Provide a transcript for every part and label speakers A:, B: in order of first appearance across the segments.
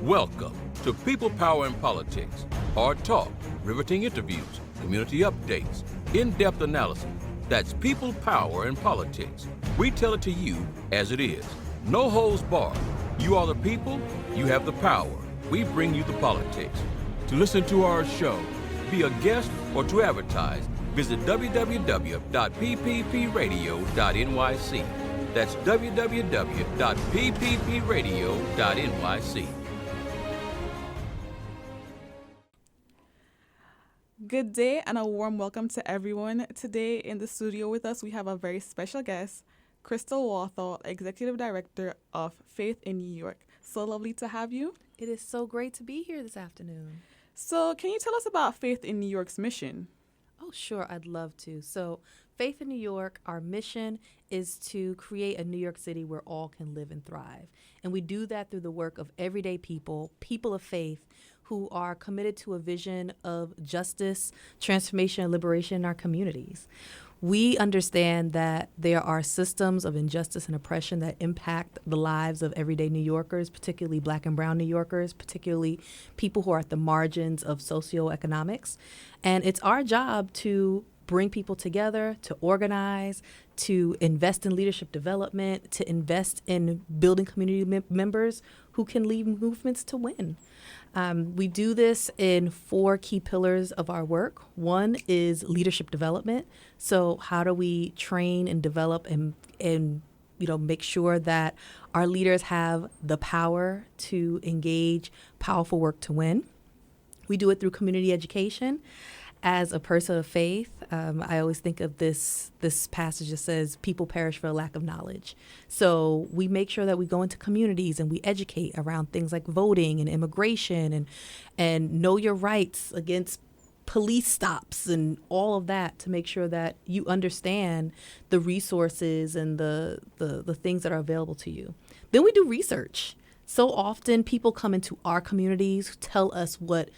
A: Welcome to People, Power, and Politics. Hard talk, riveting interviews, community updates, in-depth analysis. That's People, Power, and Politics. We tell it to you as it is. No holds barred. You are the people, you have the power. We bring you the politics. To listen to our show, be a guest, or to advertise, visit www.pppradio.nyc. That's www.pppradio.nyc.
B: Good day and a warm welcome to everyone. Today in the studio with us, we have a very special guest, Crystal Walthall, Executive Director of Faith in New York. So lovely to have you.
C: It is so great to be here this afternoon.
B: So can you tell us about Faith in New York's mission?
C: Oh, sure. I'd love to. So Faith in New York, our mission is to create a New York City where all can live and thrive. And we do that through the work of everyday people, people of faith, who are committed to a vision of justice, transformation, and liberation in our communities. We understand that there are systems of injustice and oppression that impact the lives of everyday New Yorkers, particularly Black and brown New Yorkers, particularly people who are at the margins of socioeconomics. And it's our job to bring people together, to organize, to invest in leadership development, to invest in building community members who can lead movements to win. We do this in 4 key pillars of our work. One is leadership development. So how do we train and develop and make sure that our leaders have the power to engage powerful work to win? We do it through community education. As a person of faith, I always think of this passage that says, people perish for a lack of knowledge. So we make sure that we go into communities and we educate around things like voting and immigration and know your rights against police stops and all of that, to make sure that you understand the resources and the things that are available to you. Then we do research. So often people come into our communities, tell us what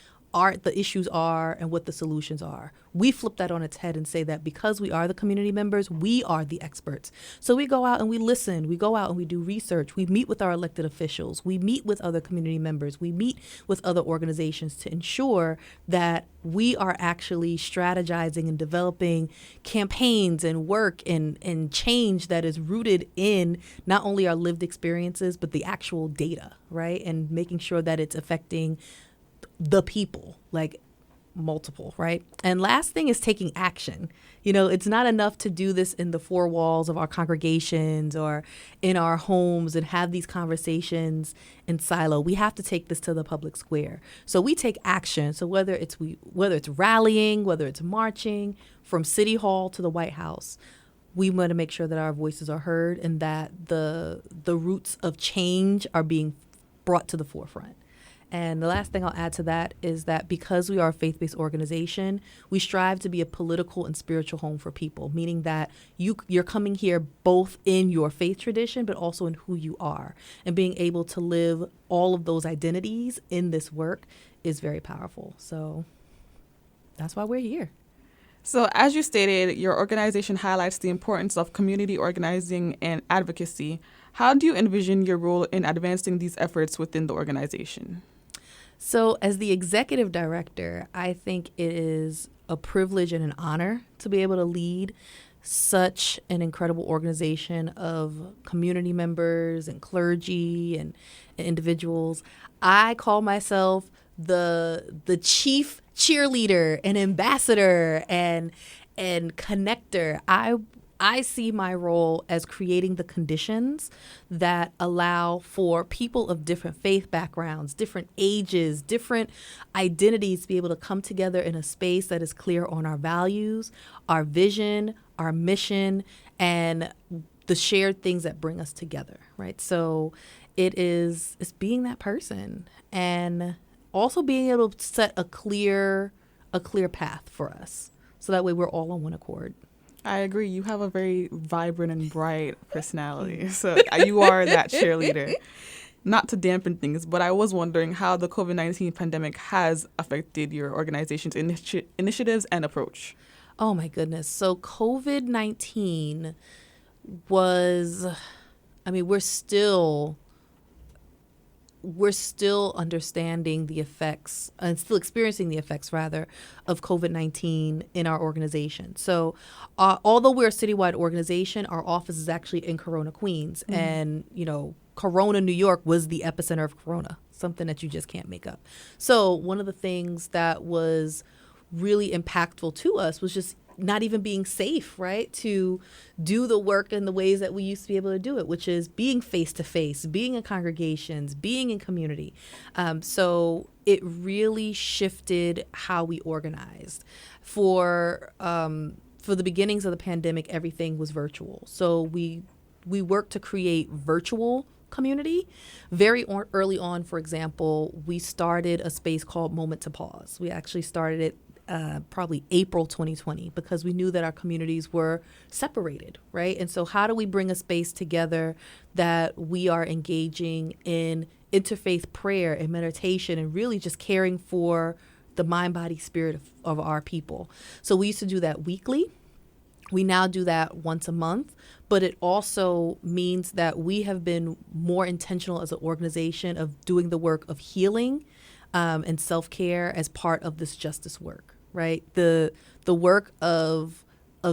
C: the issues are and what the solutions are. We flip that on its head and say that because we are the community members, we are the experts. So we go out and we listen. We go out and we do research. We meet with our elected officials. We meet with other community members. We meet with other organizations to ensure that we are actually strategizing and developing campaigns and work and change that is rooted in not only our lived experiences, but the actual data, right? And making sure that it's affecting the people, like multiple, right? And last thing is taking action. It's not enough to do this in the 4 walls of our congregations or in our homes and have these conversations in silo. We have to take this to the public square. So we take action. So whether it's rallying, whether it's marching from City Hall to the White House, we want to make sure that our voices are heard and that the roots of change are being brought to the forefront. And the last thing I'll add to that is that because we are a faith-based organization, we strive to be a political and spiritual home for people, meaning that you're coming here both in your faith tradition, but also in who you are. And being able to live all of those identities in this work is very powerful. So that's why we're here.
B: So as you stated, your organization highlights the importance of community organizing and advocacy. How do you envision your role in advancing these efforts within the organization?
C: So as the executive director, I think it is a privilege and an honor to be able to lead such an incredible organization of community members and clergy and individuals. I call myself the chief cheerleader and ambassador and connector. I see my role as creating the conditions that allow for people of different faith backgrounds, different ages, different identities to be able to come together in a space that is clear on our values, our vision, our mission, and the shared things that bring us together, right? So it's being that person and also being able to set a clear path for us. So that way we're all on one accord.
B: I agree. You have a very vibrant and bright personality. So you are that cheerleader. Not to dampen things, but I was wondering how the COVID-19 pandemic has affected your organization's initiatives and approach.
C: Oh, my goodness. So COVID-19 was, we're still we're still understanding the effects and still experiencing the effects, rather, of COVID-19 in our organization. So although we're a citywide organization, our office is actually in Corona, Queens. And, Corona, New York was the epicenter of Corona, something that you just can't make up. So one of the things that was really impactful to us was just not even being safe, right, to do the work in the ways that we used to be able to do it, which is being face-to-face, being in congregations, being in community. So it really shifted how we organized. For the beginnings of the pandemic, everything was virtual. So we worked to create virtual community. Very early on, for example, we started a space called Moment to Pause. We actually started it probably April 2020 because we knew that our communities were separated, right? And so how do we bring a space together that we are engaging in interfaith prayer and meditation and really just caring for the mind, body, spirit of our people? So we used to do that weekly. We now do that once a month, but it also means that we have been more intentional as an organization of doing the work of healing and self-care as part of this justice work, right? The work of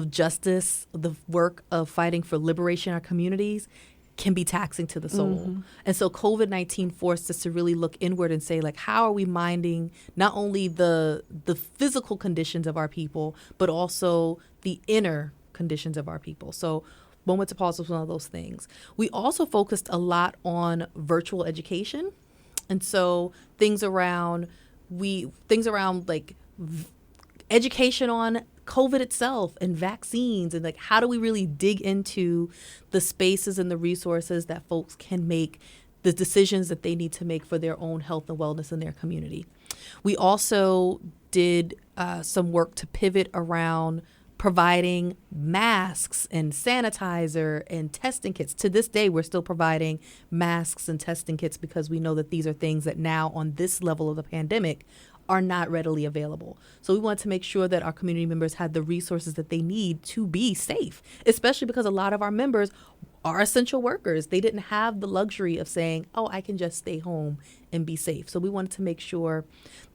C: justice, the work of fighting for liberation in our communities can be taxing to the soul. And so COVID-19 forced us to really look inward and say, like, how are we minding not only the physical conditions of our people, but also the inner conditions of our people? So Moment to Pause was one of those things. We also focused a lot on virtual education. And so things around like education on COVID itself and vaccines, and like how do we really dig into the spaces and the resources that folks can make the decisions that they need to make for their own health and wellness in their community. We also did some work to pivot around providing masks and sanitizer and testing kits. To this day, we're still providing masks and testing kits because we know that these are things that now on this level of the pandemic are not readily available. So we want to make sure that our community members had the resources that they need to be safe, especially because a lot of our members are essential workers. They didn't have the luxury of saying, oh, I can just stay home and be safe. So we wanted to make sure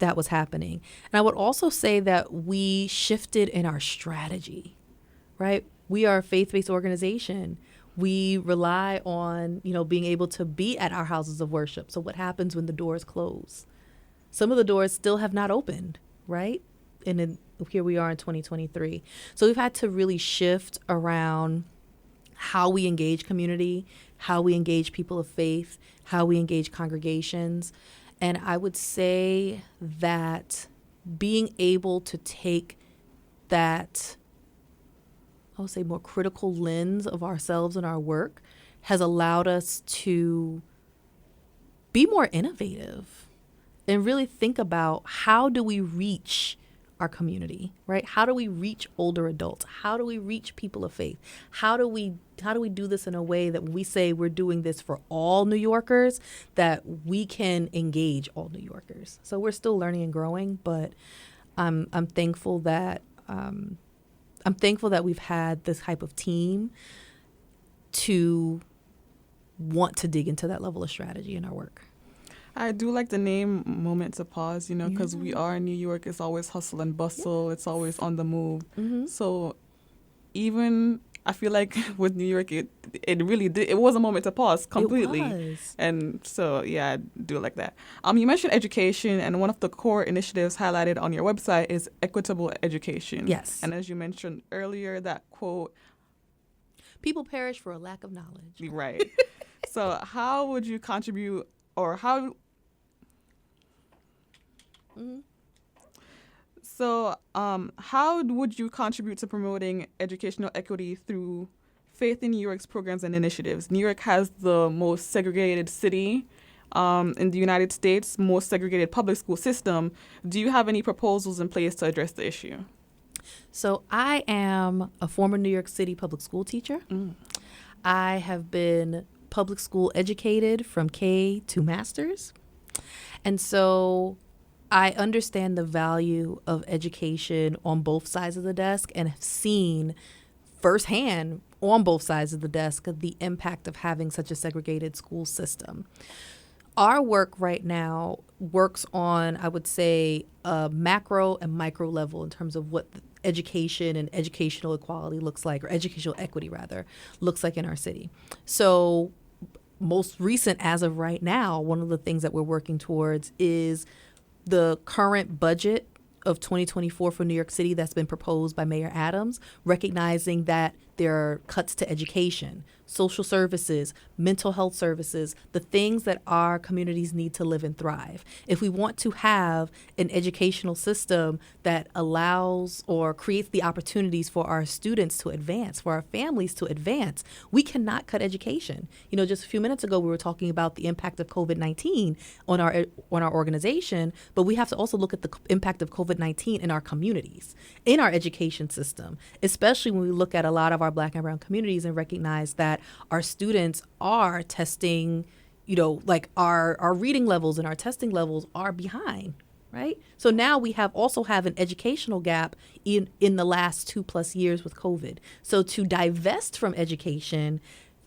C: that was happening. And I would also say that we shifted in our strategy, right? We are a faith-based organization. We rely on, being able to be at our houses of worship. So what happens when the doors close? Some of the doors still have not opened, right? And then here we are in 2023. So we've had to really shift around how we engage community, how we engage people of faith, how we engage congregations. And I would say that being able to take that, I would say, more critical lens of ourselves and our work has allowed us to be more innovative and really think about how do we reach our community, right? How do we reach older adults? How do we reach people of faith? How do we do this in a way that when we say we're doing this for all New Yorkers, that we can engage all New Yorkers? So we're still learning and growing, but I'm thankful that we've had this type of team to want to dig into that level of strategy in our work.
B: I do like the name Moment to Pause, because we are in New York. It's always hustle and bustle. It's always on the move. So even I feel like with New York, it really did. It was a moment to pause completely.
C: It was.
B: And so, yeah, I do like that. You mentioned education, and one of the core initiatives highlighted on your website is equitable education.
C: Yes.
B: And as you mentioned earlier, that quote,
C: people perish for a lack of knowledge.
B: Right. So how would you contribute, or how... So how would you contribute to promoting educational equity through Faith in New York's programs and initiatives? New York has the most segregated city in the United States, most segregated public school system. Do you have any proposals in place to address the issue?
C: So I am a former New York City public school teacher. I have been public school educated from K to master's. And so I understand the value of education on both sides of the desk and have seen firsthand on both sides of the desk the impact of having such a segregated school system. Our work right now works on, I would say, a macro and micro level in terms of what education and educational equality looks like, or educational equity rather, looks like in our city. So most recent as of right now, one of the things that we're working towards is the current budget of 2024 for New York City that's been proposed by Mayor Adams, recognizing that there are cuts to education, social services, mental health services, the things that our communities need to live and thrive. If we want to have an educational system that allows or creates the opportunities for our students to advance, for our families to advance, we cannot cut education. You know, just a few minutes ago, we were talking about the impact of COVID-19 on our organization, but we have to also look at the impact of COVID-19 in our communities, in our education system, especially when we look at a lot of our Black and brown communities and recognize that our students are testing, you know, like our reading levels and our testing levels are behind, right? So now we also have an educational gap in the last 2+ years with COVID. So to divest from education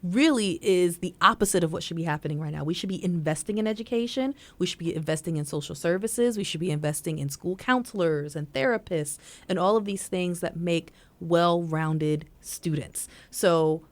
C: really is the opposite of what should be happening right now. We should be investing in education. We should be investing in social services. We should be investing in school counselors and therapists and all of these things that make well-rounded students. So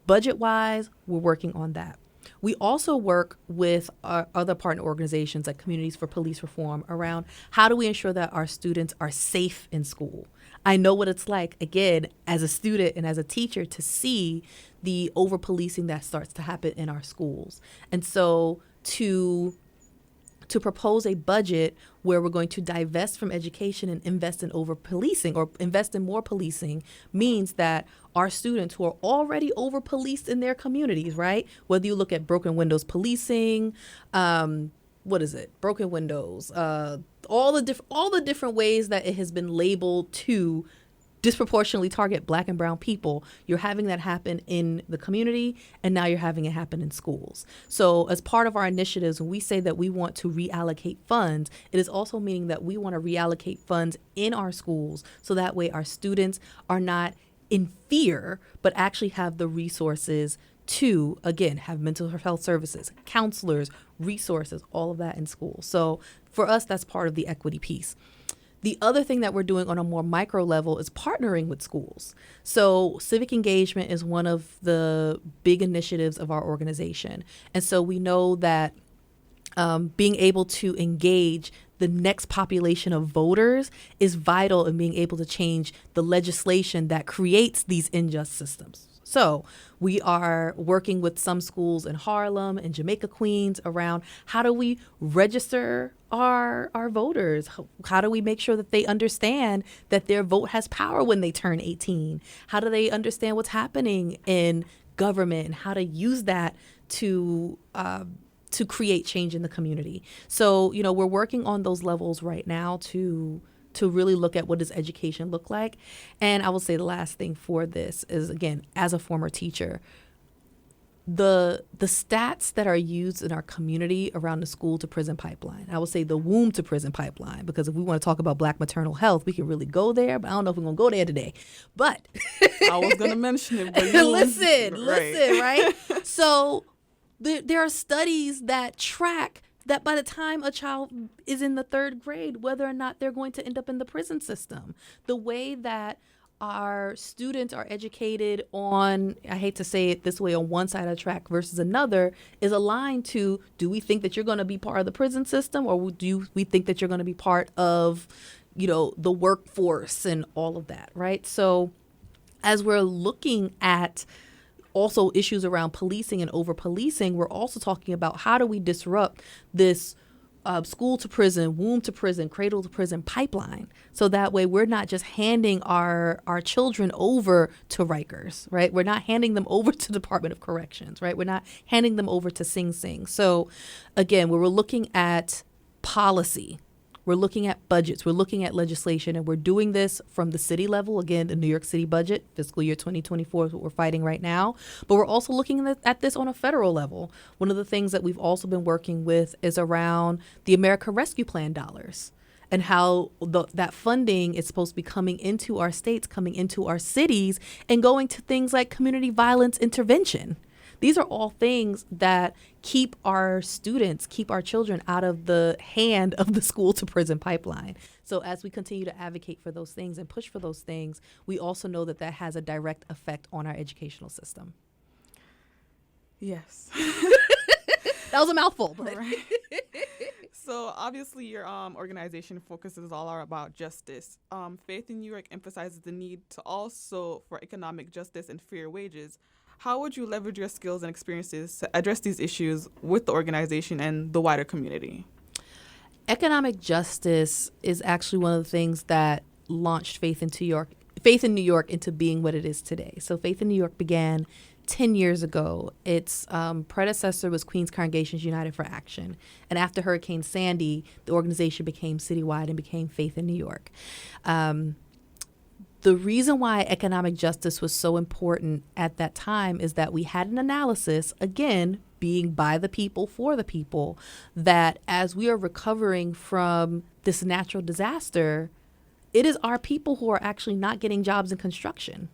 C: budget-wise, we're working on that. We also work with our other partner organizations like Communities for Police Reform around how do we ensure that our students are safe in school. I know what it's like, again, as a student and as a teacher to see the over-policing that starts to happen in our schools. And so to propose a budget where we're going to divest from education and invest in over-policing or invest in more policing means that our students who are already over-policed in their communities, right? Whether you look at broken windows policing, broken windows, all the different ways that it has been labeled to disproportionately target Black and brown people, you're having that happen in the community, and now you're having it happen in schools. So as part of our initiatives, when we say that we want to reallocate funds, it is also meaning that we want to reallocate funds in our schools so that way our students are not in fear, but actually have the resources to, again, have mental health services, counselors, resources, all of that in school. So for us, that's part of the equity piece. The other thing that we're doing on a more micro level is partnering with schools. So civic engagement is one of the big initiatives of our organization. And so we know that being able to engage the next population of voters is vital in being able to change the legislation that creates these unjust systems. So we are working with some schools in Harlem and Jamaica, Queens around how do we register our voters? How do we make sure that they understand that their vote has power when they turn 18? How do they understand what's happening in government and how to use that to create change in the community? So, you know, we're working on those levels right now to really look at what does education look like. And I will say the last thing for this is, again, as a former teacher, the stats that are used in our community around the school to prison pipeline, I will say the womb to prison pipeline, because if we want to talk about Black maternal health, we can really go there, but I don't know if we're going to go there today. But
B: I was going to mention it, but
C: listen, right? So there are studies that track that by the time a child is in the 3rd grade, whether or not they're going to end up in the prison system. The way that our students are educated on, I hate to say it this way, on one side of the track versus another is aligned to, do we think that you're going to be part of the prison system, or do we think that you're going to be part of, you know, the workforce and all of that, right? So as we're looking at also issues around policing and over-policing, we're also talking about how do we disrupt this school to prison, womb to prison, cradle to prison pipeline. So that way we're not just handing our children over to Rikers, right? We're not handing them over to Department of Corrections, right? We're not handing them over to Sing Sing. So again, we're looking at policy. We're looking at budgets, we're looking at legislation, and we're doing this from the city level. Again, the New York City budget, fiscal year 2024 is what we're fighting right now. But we're also looking at this on a federal level. One of the things that we've also been working with is around the America Rescue Plan dollars and how that funding is supposed to be coming into our states, coming into our cities, and going to things like community violence intervention. These are all things that keep our students, keep our children out of the hand of the school to prison pipeline. So as we continue to advocate for those things and push for those things, we also know that that has a direct effect on our educational system.
B: Yes.
C: That was a mouthful. But.
B: Right. So obviously your organization focuses all about justice. Faith in New York emphasizes the need to also for economic justice and fair wages. How would you leverage your skills and experiences to address these issues with the organization and the wider community?
C: Economic justice is actually one of the things that launched Faith in New York into being what it is today. So Faith in New York began 10 years ago. Its predecessor was Queens Congregations United for Action. And after Hurricane Sandy, the organization became citywide and became Faith in New York. The reason why economic justice was so important at that time is that we had an analysis, again, being by the people, for the people, that as we are recovering from this natural disaster, it is our people who are actually not getting jobs in construction.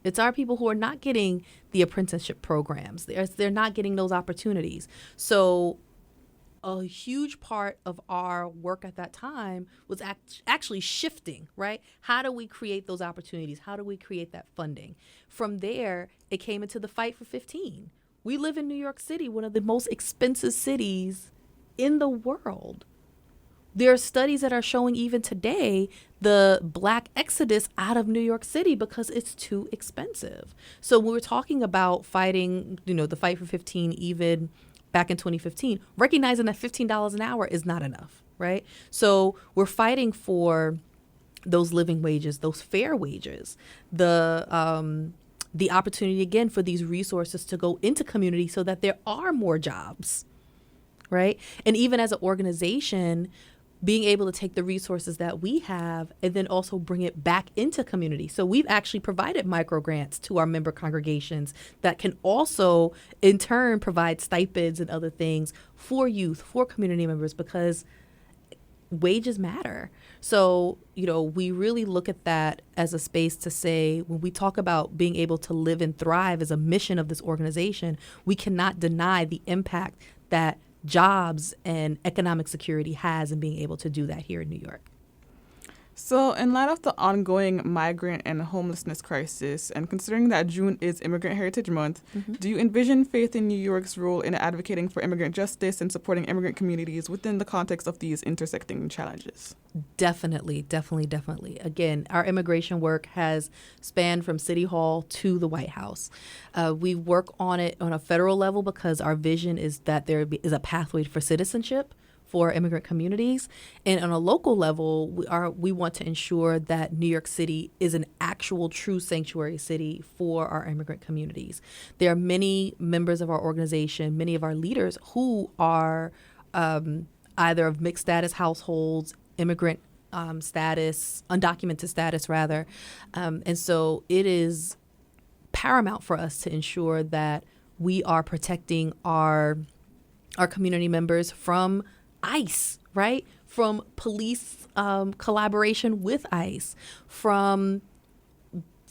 C: It's our people who are not getting the apprenticeship programs. They're not getting those opportunities. So a huge part of our work at that time was actually shifting, right? How do we create those opportunities? How do we create that funding? From there, it came into the fight for 15. We live in New York City, one of the most expensive cities in the world. There are studies that are showing even today the Black exodus out of New York City because it's too expensive. So when we're talking about fighting, the fight for 15, even back in 2015, recognizing that $15 an hour is not enough, right? So we're fighting for those living wages, those fair wages, the opportunity, again, for these resources to go into community so that there are more jobs, right? And even as an organization, being able to take the resources that we have and then also bring it back into community. So we've actually provided micro grants to our member congregations that can also in turn provide stipends and other things for youth, for community members, because wages matter. So, we really look at that as a space to say, when we talk about being able to live and thrive as a mission of this organization, we cannot deny the impact that jobs and economic security has in being able to do that here in New York.
B: So in light of the ongoing migrant and homelessness crisis, and considering that June is Immigrant Heritage Month, do you envision Faith in New York's role in advocating for immigrant justice and supporting immigrant communities within the context of these intersecting challenges?
C: Definitely. Again, our immigration work has spanned from City Hall to the White House. We work on it on a federal level because our vision is that there is a pathway for citizenship for immigrant communities. And on a local level, we want to ensure that New York City is an actual true sanctuary city for our immigrant communities. There are many members of our organization, many of our leaders who are either of mixed status households, immigrant status, undocumented status rather. And so it is paramount for us to ensure that we are protecting our community members from ICE, right? From police collaboration with ICE, from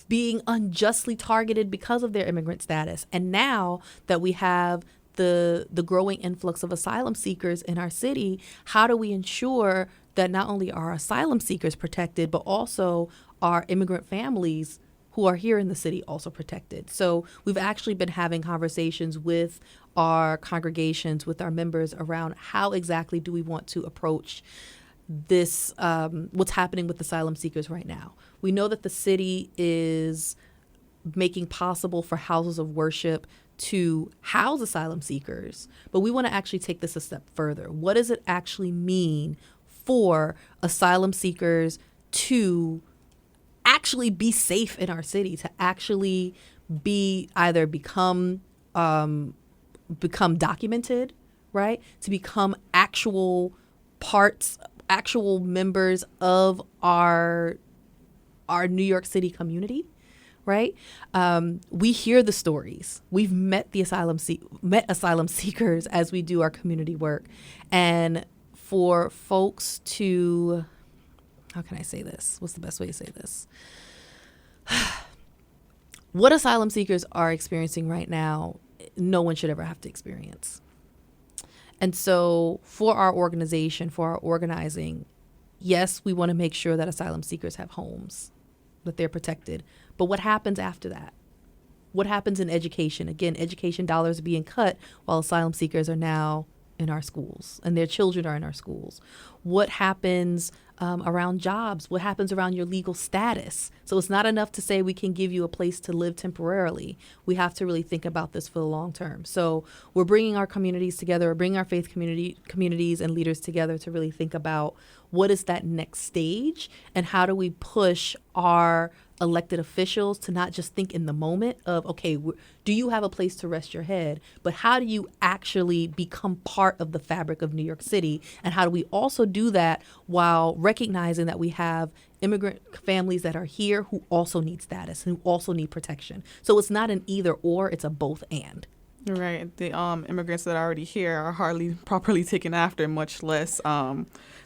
C: being unjustly targeted because of their immigrant status. And now that we have the growing influx of asylum seekers in our city, how do we ensure that not only are asylum seekers protected, but also our immigrant families who are here in the city also protected? So we've actually been having conversations with our congregations, with our members around how exactly do we want to approach this, what's happening with asylum seekers right now. We know that the city is making possible for houses of worship to house asylum seekers, but we want to actually take this a step further. What does it actually mean for asylum seekers to actually be safe in our city, to actually be either become documented, right? To become actual members of our New York City community, right? We hear the stories. We've met asylum seekers as we do our community work, and for folks to, how can I say this? What's the best way to say this? What asylum seekers are experiencing right now no one should ever have to experience. And so for our organization, for our organizing, yes, we want to make sure that asylum seekers have homes, that they're protected. But what happens after that? What happens in education? Again, education dollars are being cut while asylum seekers are now in our schools and their children are in our schools. What happens around jobs? What happens around your legal status? So it's not enough to say we can give you a place to live temporarily. We have to really think about this for the long term. So we're bringing our communities together, we're bringing our faith communities and leaders together to really think about what is that next stage and how do we push our elected officials to not just think in the moment of, okay, do you have a place to rest your head, but how do you actually become part of the fabric of New York City? And how do we also do that while recognizing that we have immigrant families that are here who also need status, who also need protection? So it's not an either or, it's a both and.
B: Right. The immigrants that are already here are hardly properly taken after, much less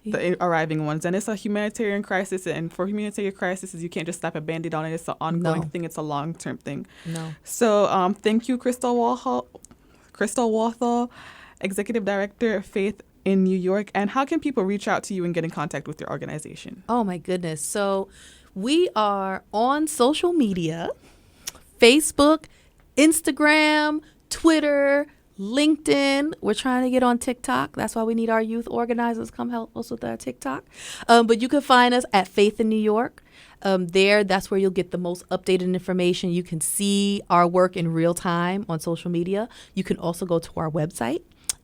B: the arriving ones. And it's a humanitarian crisis. And for humanitarian crises, you can't just slap a Band-Aid on it. It's an ongoing thing. It's a long-term thing.
C: No.
B: So thank you, Crystal Walthall, Executive Director of Faith in New York. And how can people reach out to you and get in contact with your organization?
C: Oh, my goodness. So we are on social media, Facebook, Instagram, Twitter, LinkedIn. We're trying to get on TikTok. That's why we need our youth organizers come help us with our TikTok. But you can find us at Faith in New York. That's where you'll get the most updated information. You can see our work in real time on social media. You can also go to our website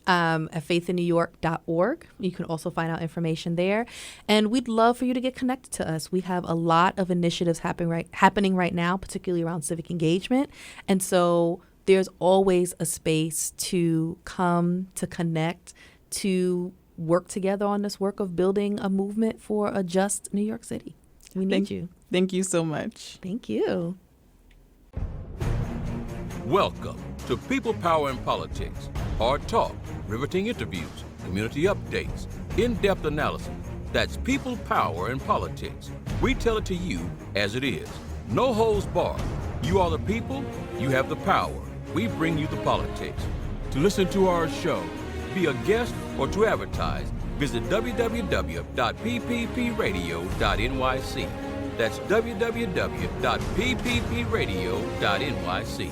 C: at faithinnewyork.org. You can also find out information there. And we'd love for you to get connected to us. We have a lot of initiatives happening right now, particularly around civic engagement. And so there's always a space to come, to connect, to work together on this work of building a movement for a just New York City. We need you.
B: Thank you so much.
C: Thank you.
A: Welcome to People, Power, and Politics. Hard talk, riveting interviews, community updates, in-depth analysis. That's People, Power, and Politics. We tell it to you as it is. No holds barred. You are the people, you have the power. We bring you the politics. To listen to our show, be a guest, or to advertise, visit www.pppradio.nyc. That's www.pppradio.nyc.